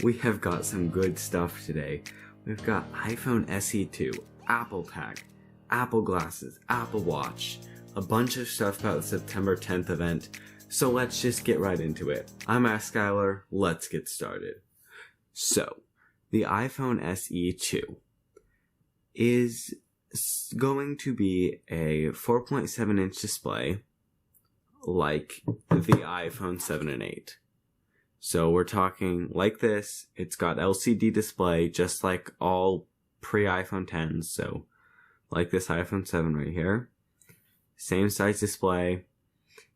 we have got some good stuff today. We've got iPhone SE 2, Apple Tag, Apple Glasses, Apple Watch, a bunch of stuff about the September 10th event, so let's just get right into it. I'm Skylar, let's get started. So, the iPhone SE 2 is going to be a 4.7 inch display like the iPhone 7 and 8. So we're talking like this. It's got LCD display just like all pre-iPhone 10s. So like this iPhone 7 right here. Same size display.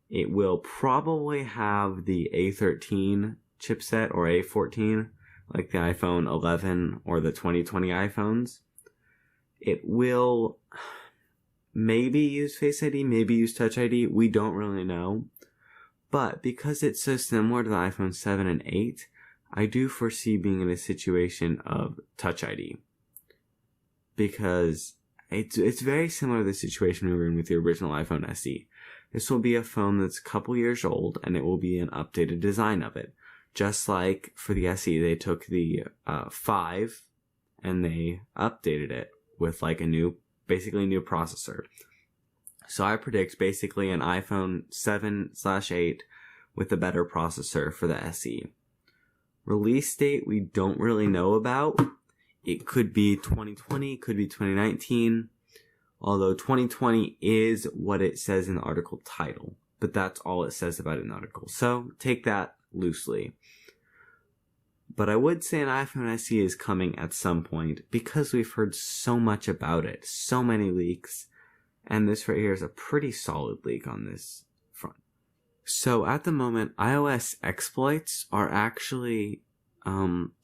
It will probably have the A13 chipset or A14 like the iPhone 11 or the 2020 iPhones. It will maybe use Face ID, maybe use Touch ID. We don't really know. But because it's so similar to the iPhone 7 and 8, I do foresee being in a situation of Touch ID. Because it's very similar to the situation we were in with the original iPhone SE. This will be a phone that's a couple years old, and it will be an updated design of it. Just like for the SE, they took the 5 and they updated it with like basically a new processor. So I predict basically an iPhone 7/8 with a better processor for the SE. Release date we don't really know about. It could be 2020, could be 2019, although 2020 is what it says in the article title, but that's all it says about it in the article. So take that loosely. But I would say an iPhone SE is coming at some point because we've heard so much about it, so many leaks. And this right here is a pretty solid leak on this front. So at the moment, iOS exploits are actually,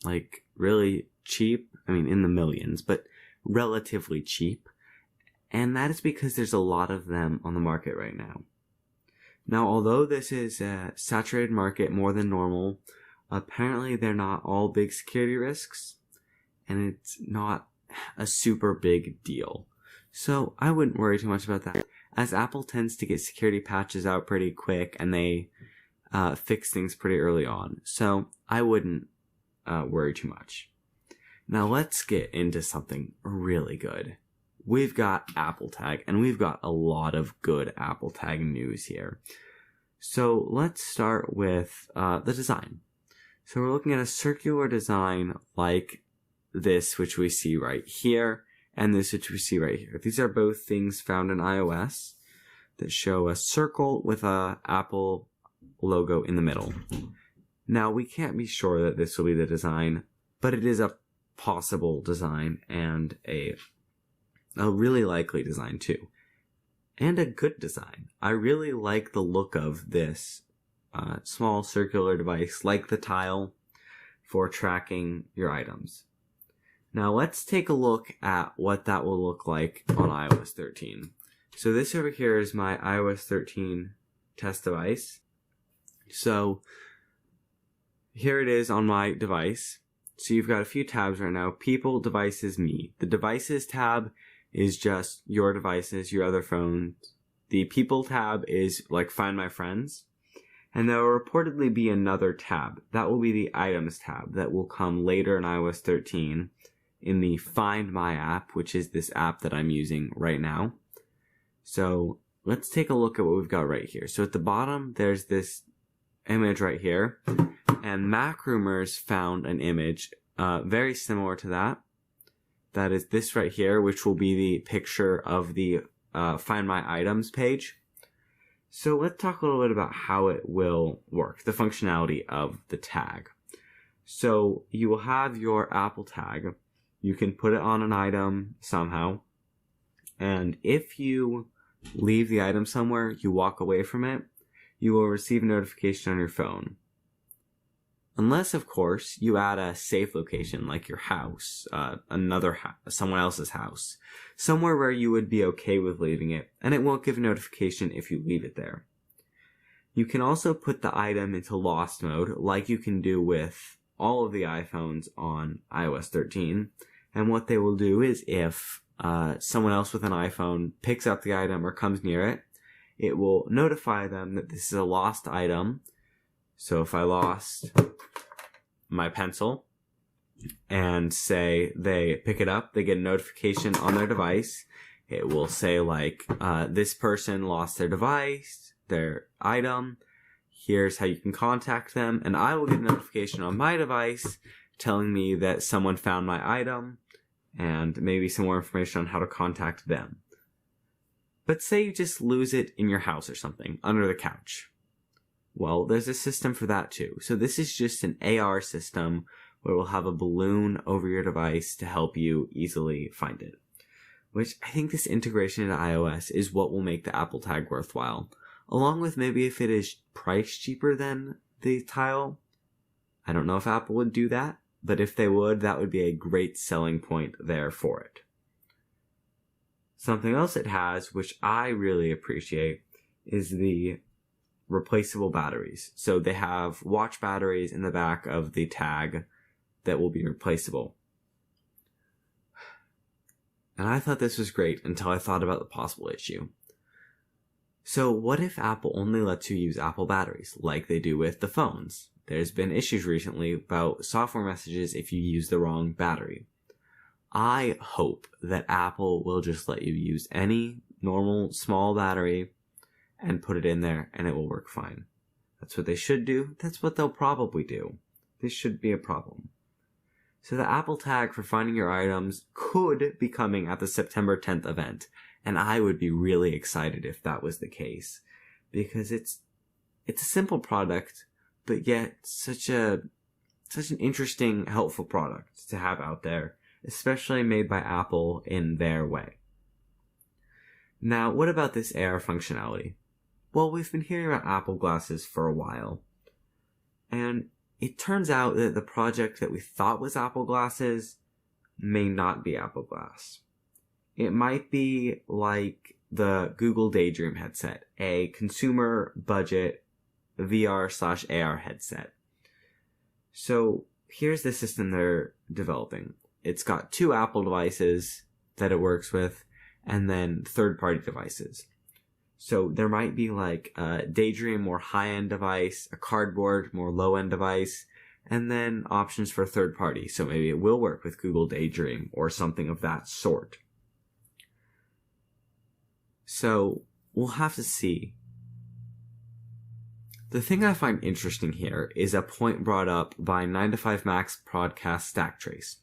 like really cheap. I mean, in the millions, but relatively cheap. And that is because there's a lot of them on the market right now. Now, although this is a saturated market more than normal, apparently they're not all big security risks. And it's not a super big deal. So I wouldn't worry too much about that, as Apple tends to get security patches out pretty quick and they fix things pretty early on. So I wouldn't worry too much. Now let's get into something really good. We've got Apple Tag, and we've got a lot of good Apple Tag news here. So let's start with the design. So we're looking at a circular design like this, which we see right here. And this, which we see right here. These are both things found in iOS that show a circle with a Apple logo in the middle. Now, we can't be sure that this will be the design, but it is a possible design and a really likely design too. And a good design. I really like the look of this small circular device, like the tile, for tracking your items. Now let's take a look at what that will look like on iOS 13. So this over here is my iOS 13 test device. So here it is on my device. So you've got a few tabs right now. People, devices, me. The devices tab is just your devices, your other phones. The people tab is like find my friends. And there will reportedly be another tab. That will be the items tab that will come later in iOS 13. In the Find My app, which is this app that I'm using right now. So let's take a look at what we've got right here. So at the bottom, there's this image right here, and MacRumors found an image very similar to that. That is this right here, which will be the picture of the Find My Items page. So let's talk a little bit about how it will work, the functionality of the tag. So you will have your Apple Tag. You can put it on an item somehow, and if you leave the item somewhere, you walk away from it, you will receive a notification on your phone. Unless, of course, you add a safe location like your house, someone else's house, somewhere where you would be okay with leaving it, and it won't give a notification if you leave it there. You can also put the item into lost mode, like you can do with all of the iPhones on iOS 13. And what they will do is if someone else with an iPhone picks up the item or comes near it, it will notify them that this is a lost item. So if I lost my pencil, and say they pick it up, they get a notification on their device. It will say like, this person lost their device, their item. Here's how you can contact them. And I will get a notification on my device telling me that someone found my item and maybe some more information on how to contact them. But say you just lose it in your house or something, under the couch. Well, there's a system for that too. So this is just an AR system where we'll have a balloon over your device to help you easily find it. Which I think this integration into iOS is what will make the Apple Tag worthwhile. Along with maybe if it is priced cheaper than the Tile. I don't know if Apple would do that, but if they would, that would be a great selling point there for it. Something else it has, which I really appreciate, is the replaceable batteries. So they have watch batteries in the back of the tag that will be replaceable. And I thought this was great until I thought about the possible issue. So what if Apple only lets you use Apple batteries, like they do with the phones? There's been issues recently about software messages if you use the wrong battery. I hope that Apple will just let you use any normal small battery and put it in there and it will work fine. That's what they should do. That's what they'll probably do. This shouldn't be a problem. So the Apple Tag for finding your items could be coming at the September 10th event. And I would be really excited if that was the case. Because it's a simple product, but yet such an interesting, helpful product to have out there. Especially made by Apple in their way. Now, what about this AR functionality? Well, we've been hearing about Apple glasses for a while. And it turns out that the project that we thought was Apple glasses may not be Apple Glass. It might be like the Google Daydream headset, a consumer budget VR/AR headset. So here's the system they're developing. It's got 2 Apple devices that it works with, and then third-party devices. So there might be like a Daydream, more high-end device, a Cardboard, more low-end device, and then options for third-party. So maybe it will work with Google Daydream or something of that sort. So we'll have to see. The thing I find interesting here is a point brought up by 9to5Mac's podcast Stacktrace.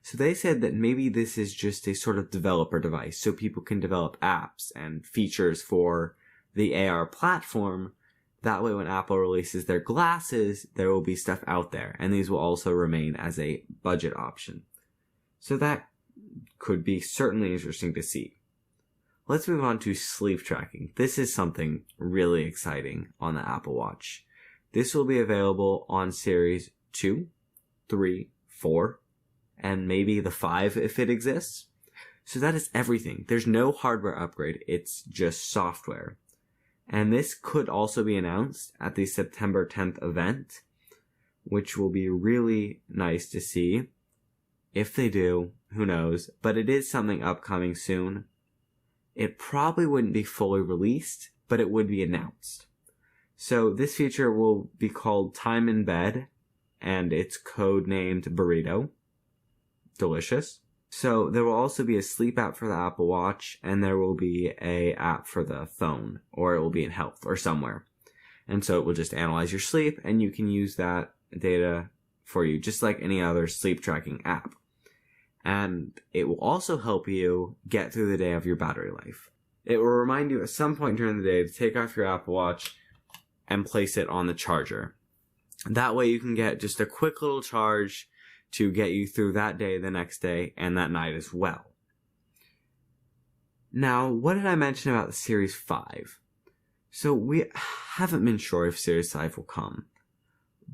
So they said that maybe this is just a sort of developer device, so people can develop apps and features for the AR platform. That way when Apple releases their glasses, there will be stuff out there, and these will also remain as a budget option. So that could be certainly interesting to see. Let's move on to sleep tracking. This is something really exciting on the Apple Watch. This will be available on Series 2, 3, 4, and maybe the 5 if it exists. So that is everything. There's no hardware upgrade. It's just software. And this could also be announced at the September 10th event, which will be really nice to see. If they do, who knows? But it is something upcoming soon. It probably wouldn't be fully released, but it would be announced. So this feature will be called Time in Bed, and it's codenamed Burrito. Delicious. So there will also be a sleep app for the Apple Watch, and there will be a app for the phone, or it will be in Health or somewhere. And so it will just analyze your sleep, and you can use that data for you, just like any other sleep tracking app. And it will also help you get through the day of your battery life. It will remind you at some point during the day to take off your Apple Watch and place it on the charger. That way you can get just a quick little charge to get you through that day, the next day, and that night as well. Now, what did I mention about the Series 5? So we haven't been sure if Series 5 will come.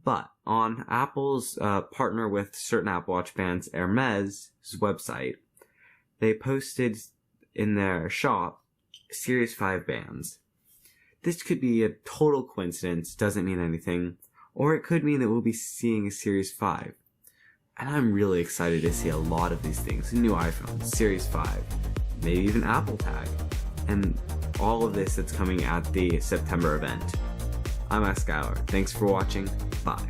But on Apple's partner with certain Apple Watch bands, Hermes' website, they posted in their shop Series 5 bands. This could be a total coincidence, doesn't mean anything, or it could mean that we'll be seeing a Series 5. And I'm really excited to see a lot of these things. New iPhone, Series 5, maybe even Apple Tag, and all of this that's coming at the September event. I'm Skylar. Thanks for watching. Bye.